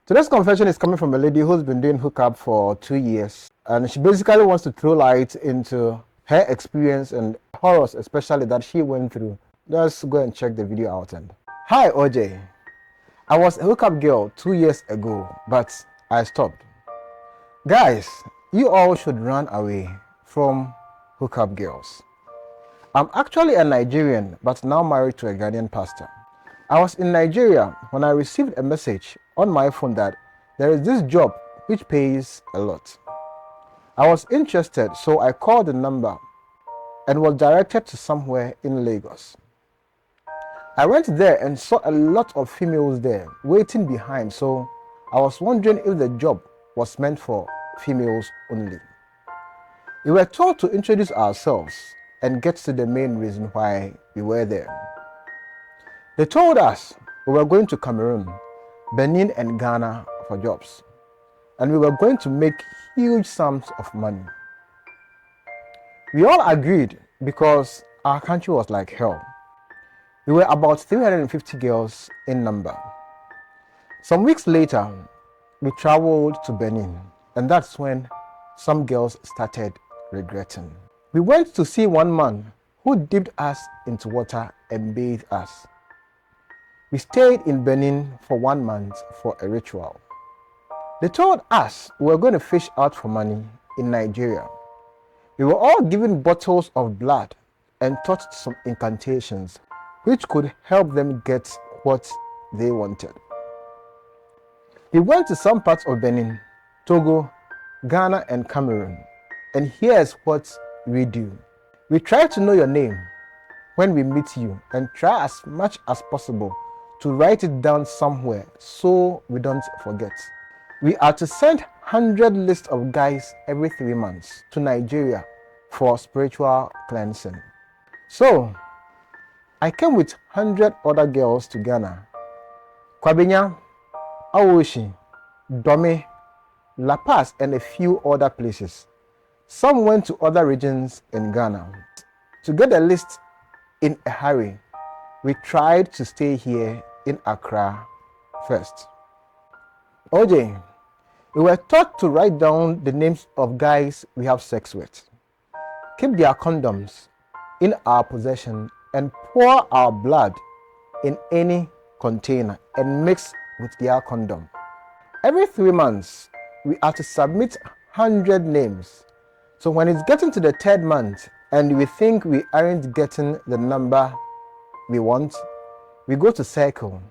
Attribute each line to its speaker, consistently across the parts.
Speaker 1: Today's confession is coming from a lady who's been doing hookup for 2 years, and she basically wants to throw light into her experience and horrors, especially that she went through. Let's go and check the video out. And hi, OJ. I was a hookup girl 2 years ago, but I stopped. Guys, you all should run away from hookup girls. I'm actually a Nigerian, but now married to a Ghanaian pastor. I was in Nigeria when I received a message on my phone that there is this job which pays a lot. I was interested, so I called the number and was directed to somewhere in Lagos. I went there and saw a lot of females there waiting behind, so I was wondering if the job was meant for females only. We were told to introduce ourselves and get to the main reason why we were there. They told us we were going to Cameroon, Benin and Ghana for jobs, and we were going to make huge sums of money. We all agreed because our country was like hell. We were about 350 girls in number. Some weeks later, we traveled to Benin, and that's when some girls started regretting. We went to see one man who dipped us into water and bathed us. We stayed in Benin for 1 month for a ritual. They told us we were going to fish out for money in Nigeria. We were all given bottles of blood and taught some incantations which could help them get what they wanted. We went to some parts of Benin, Togo, Ghana and Cameroon, and here's what we do. We try to know your name when we meet you and try as much as possible to write it down somewhere so we don't forget. We are to send 100 lists of guys every 3 months to Nigeria for spiritual cleansing. So, I came with 100 other girls to Ghana. Kwabenya, Awoshie, Dome, Lapaz and a few other places. Some went to other regions in Ghana. To get a list in a hurry, we tried to stay here in Accra first. OJ, we were taught to write down the names of guys we have sex with, keep their condoms in our possession, and pour our blood in any container and mix with their condom. Every 3 months, we are to submit 100 names. So when it's getting to the 3rd month and we think we aren't getting the number we want, we go to Circle.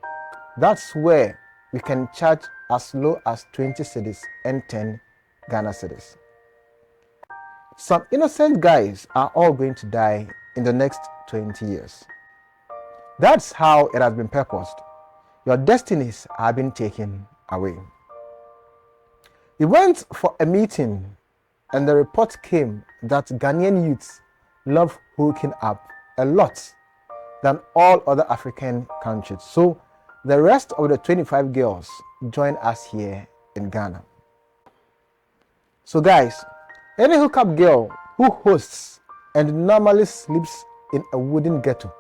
Speaker 1: That's where we can charge as low as 20 cedis and 10 Ghana cedis. Some innocent guys are all going to die in the next 20 years. That's how it has been purposed. Your destinies have been taken away. We went for a meeting and the report came that Ghanaian youths love hooking up a lot than all other African countries. So the rest of the 25 girls join us here in Ghana. So guys, any hookup girl who hosts and normally sleeps in a wooden ghetto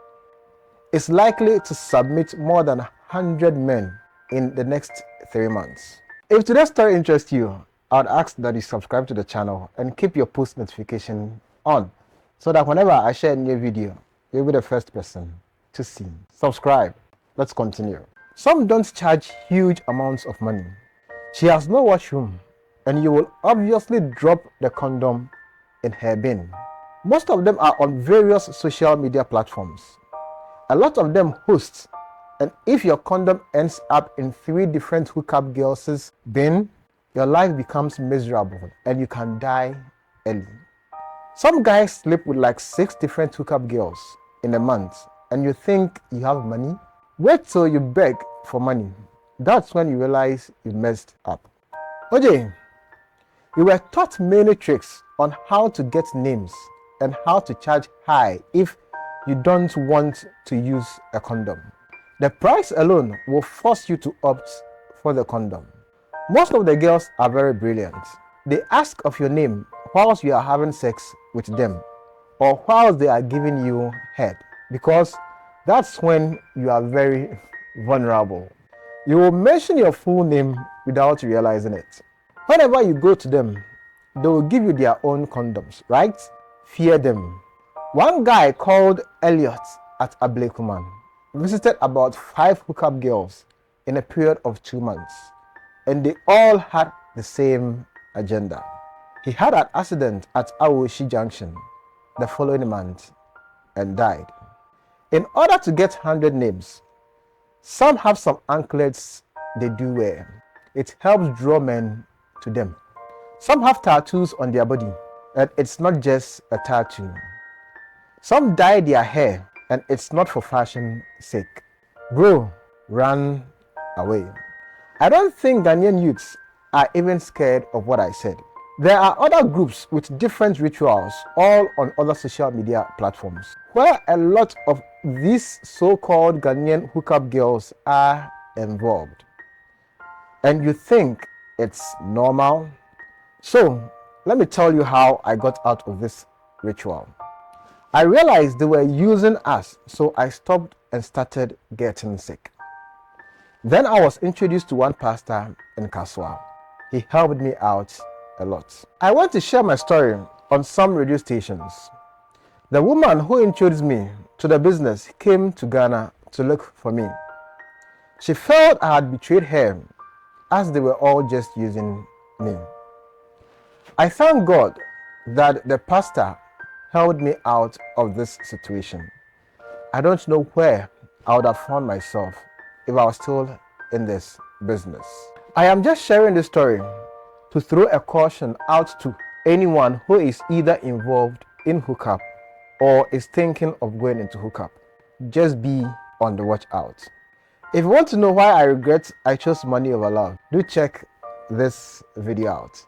Speaker 1: is likely to submit more than 100 men in the next 3 months. If today's story interests you, I would ask that you subscribe to the channel and keep your post notification on so that whenever I share a new video, you'll be the first person to see. Subscribe. Let's continue. Some don't charge huge amounts of money. She has no washroom and you will obviously drop the condom in her bin. Most of them are on various social media platforms. A lot of them host, and if your condom ends up in 3 different hookup girls' bin, your life becomes miserable and you can die early. Some guys sleep with like 6 different hookup girls in a month and you think you have money? Wait till you beg for money. That's when you realize you messed up. OJ, we were taught many tricks on how to get names and how to charge high if you don't want to use a condom. The price alone will force you to opt for the condom. Most of the girls are very brilliant. They ask of your name whilst you are having sex with them or whilst they are giving you head, because that's when you are very vulnerable. You will mention your full name without realizing it. Whenever you go to them, they will give you their own condoms, right? Fear them. One guy called Elliot at Ablekuman visited about 5 hookup girls in a period of 2 months, and they all had the same agenda. He had an accident at Awoshie Junction the following month and died. In order to get 100 names, some have some anklets they do wear. It helps draw men to them. Some have tattoos on their body, and it's not just a tattoo. Some dye their hair, and it's not for fashion sake. Bro, run away. I don't think Ghanaian youths are even scared of what I said. There are other groups with different rituals, all on other social media platforms, where a lot of these so-called Ghanaian hookup girls are involved. And you think it's normal? So, let me tell you how I got out of this ritual. I realized they were using us, so I stopped and started getting sick. Then I was introduced to one pastor in Kaswa. He helped me out a lot. I want to share my story on some radio stations. The woman who introduced me to the business came to Ghana to look for me. She felt I had betrayed her, as they were all just using me. I thank God that the pastor held me out of this situation. I don't know where I would have found myself if I was still in this business. I am just sharing this story to throw a caution out to anyone who is either involved in hookup or is thinking of going into hookup. Just be on the watch out. If you want to know why I regret I chose money over love, do check this video out.